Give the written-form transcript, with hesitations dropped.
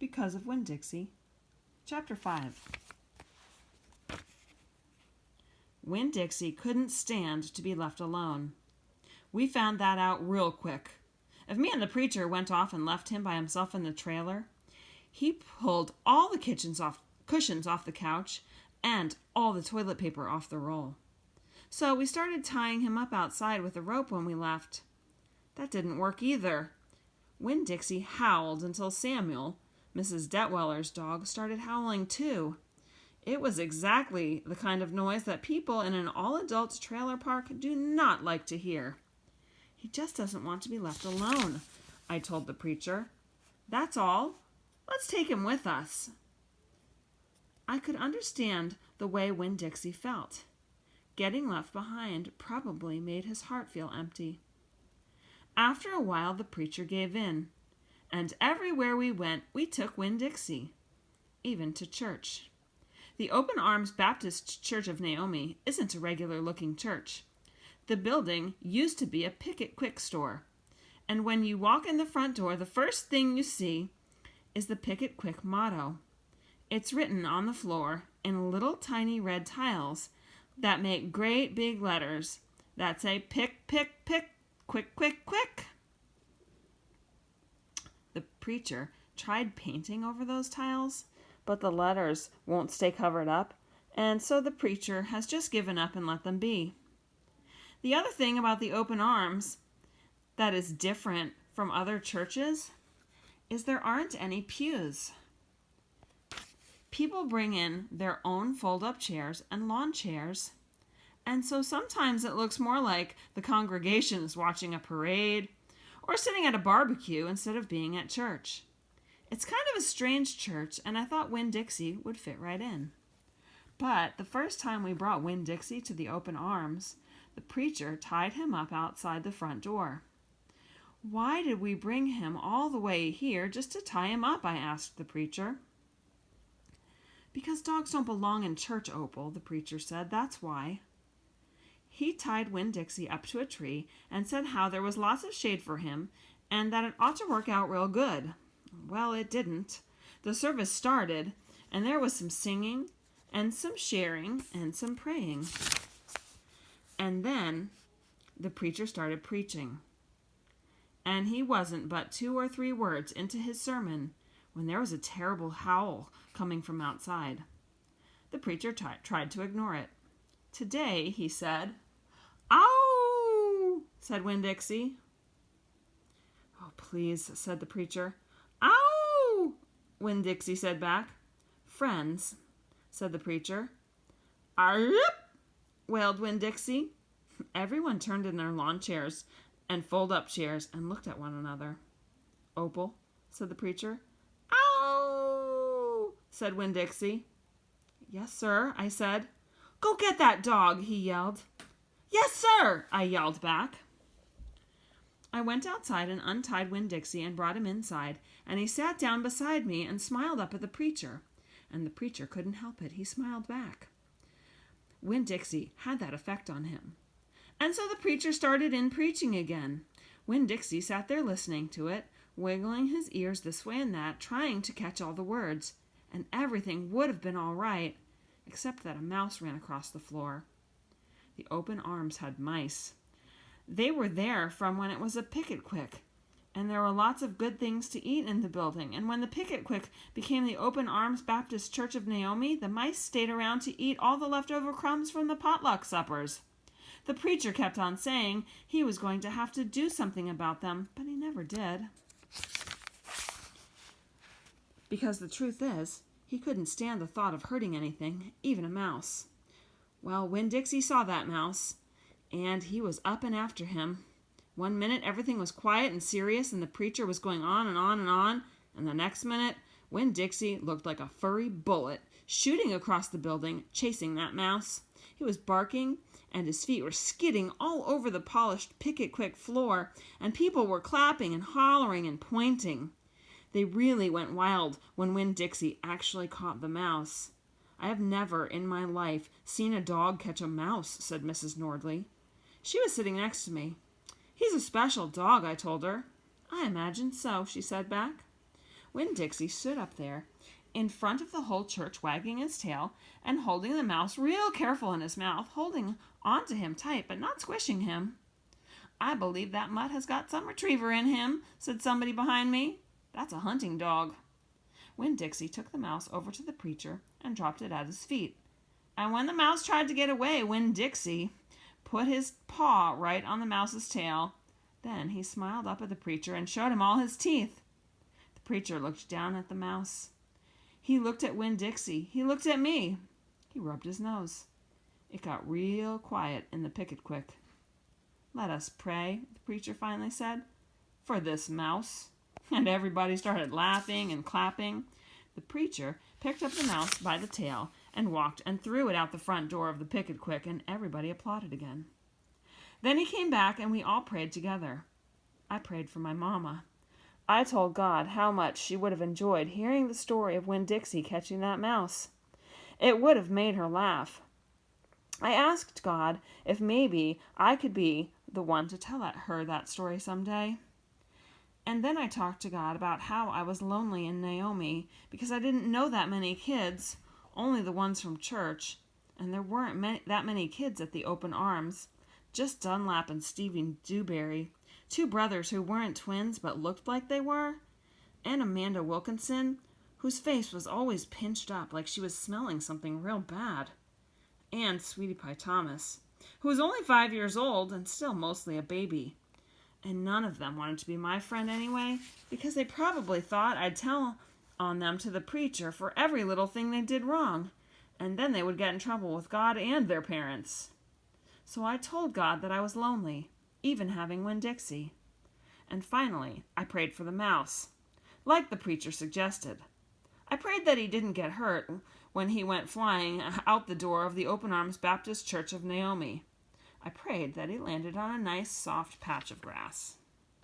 because of Winn Dixie. Chapter 5. Winn Dixie couldn't stand to be left alone. We found that out real quick. If me and the preacher went off and left him by himself in the trailer, he pulled all the cushions off the couch and all the toilet paper off the roll. So we started tying him up outside with a rope when we left. That didn't work either. Winn Dixie howled until Samuel, Mrs. Detweller's dog, started howling too. It was exactly the kind of noise that people in an all-adult trailer park do not like to hear. He just doesn't want to be left alone, I told the preacher. That's all. Let's take him with us. I could understand the way Winn Dixie felt. Getting left behind probably made his heart feel empty. After a while, the preacher gave in, and everywhere we went, we took Winn Dixie, even to church. The Open Arms Baptist Church of Naomi isn't a regular-looking church. The building used to be a Picket Quick store, and when you walk in the front door, the first thing you see is the Picket Quick motto. It's written on the floor in little tiny red tiles that make great big letters that say, "Pick, pick, pick, quick, quick, quick." The preacher tried painting over those tiles, but the letters won't stay covered up, and so the preacher has just given up and let them be. The other thing about the Open Arms that is different from other churches is there aren't any pews. People bring in their own fold-up chairs and lawn chairs, and so sometimes it looks more like the congregation is watching a parade or sitting at a barbecue instead of being at church. It's kind of a strange church, and I thought Winn Dixie would fit right in. But the first time we brought Winn Dixie to the Open Arms, the preacher tied him up outside the front door. "Why did we bring him all the way here just to tie him up?" I asked the preacher. "Because dogs don't belong in church, Opal," the preacher said. "That's why." He tied Winn Dixie up to a tree and said how there was lots of shade for him and that it ought to work out real good. Well, it didn't. The service started, and there was some singing and some sharing and some praying. And then the preacher started preaching. And he wasn't but 2 or 3 words into his sermon when there was a terrible howl coming from outside. The preacher tried to ignore it. "Today," he said. "Ow!" said Winn Dixie. "Oh, please," said the preacher. "Ow!" Winn Dixie said back. "Friends," said the preacher. "Arrrrrp!" wailed Winn Dixie. Everyone turned in their lawn chairs and fold-up chairs and looked at one another. "Opal," said the preacher. "Ow!" said Winn Dixie. "Yes, sir," I said. "Go get that dog," he yelled. "Yes, sir," I yelled back. I went outside and untied Winn Dixie and brought him inside, and he sat down beside me and smiled up at the preacher, and the preacher couldn't help it. He smiled back. Winn Dixie had that effect on him. And so the preacher started in preaching again. Winn Dixie sat there listening to it, wiggling his ears this way and that, trying to catch all the words, and everything would have been all right, except that a mouse ran across the floor. The Open Arms had mice. They were there from when it was a Picket Quick, and there were lots of good things to eat in the building, and when the Picket Quick became the Open Arms Baptist Church of Naomi, the mice stayed around to eat all the leftover crumbs from the potluck suppers. The preacher kept on saying he was going to have to do something about them, but he never did. Because the truth is, he couldn't stand the thought of hurting anything, even a mouse. Well, Winn Dixie saw that mouse, and he was up and after him. One minute everything was quiet and serious, and the preacher was going on and on and on, and the next minute Winn Dixie looked like a furry bullet, shooting across the building, chasing that mouse. He was barking, and his feet were skidding all over the polished Picket Quick floor, and people were clapping and hollering and pointing. They really went wild when Winn Dixie actually caught the mouse. "I have never in my life seen a dog catch a mouse," said Mrs. Nordley. She was sitting next to me. "He's a special dog," I told her. "I imagine so," she said back. Winn Dixie stood up there in front of the whole church, wagging his tail and holding the mouse real careful in his mouth, holding on to him tight but not squishing him. "I believe that mutt has got some retriever in him," said somebody behind me. "That's a hunting dog." Winn Dixie took the mouse over to the preacher and dropped it at his feet. And when the mouse tried to get away, Winn Dixie put his paw right on the mouse's tail. Then he smiled up at the preacher and showed him all his teeth. The preacher looked down at the mouse. He looked at Winn Dixie. He looked at me. He rubbed his nose. It got real quiet in the picket-quick. "Let us pray," the preacher finally said, "for this mouse." And everybody started laughing and clapping. The preacher picked up the mouse by the tail and walked and threw it out the front door of the picket-quick, and everybody applauded again. Then he came back and we all prayed together. I prayed for my mama. I told God how much she would have enjoyed hearing the story of Winn Dixie catching that mouse. It would have made her laugh. I asked God if maybe I could be the one to tell her that story someday. And then I talked to God about how I was lonely in Naomi because I didn't know that many kids, only the ones from church, and there weren't that many kids at the Open Arms, just Dunlap and Stephen Dewberry, two brothers who weren't twins but looked like they were, and Amanda Wilkinson, whose face was always pinched up like she was smelling something real bad, and Sweetie Pie Thomas, who was only 5 years old and still mostly a baby. And none of them wanted to be my friend anyway, because they probably thought I'd tell on them to the preacher for every little thing they did wrong, and then they would get in trouble with God and their parents. So I told God that I was lonely, even having Winn Dixie. And finally, I prayed for the mouse, like the preacher suggested. I prayed that he didn't get hurt when he went flying out the door of the Open Arms Baptist Church of Naomi. I prayed that he landed on a nice, soft patch of grass.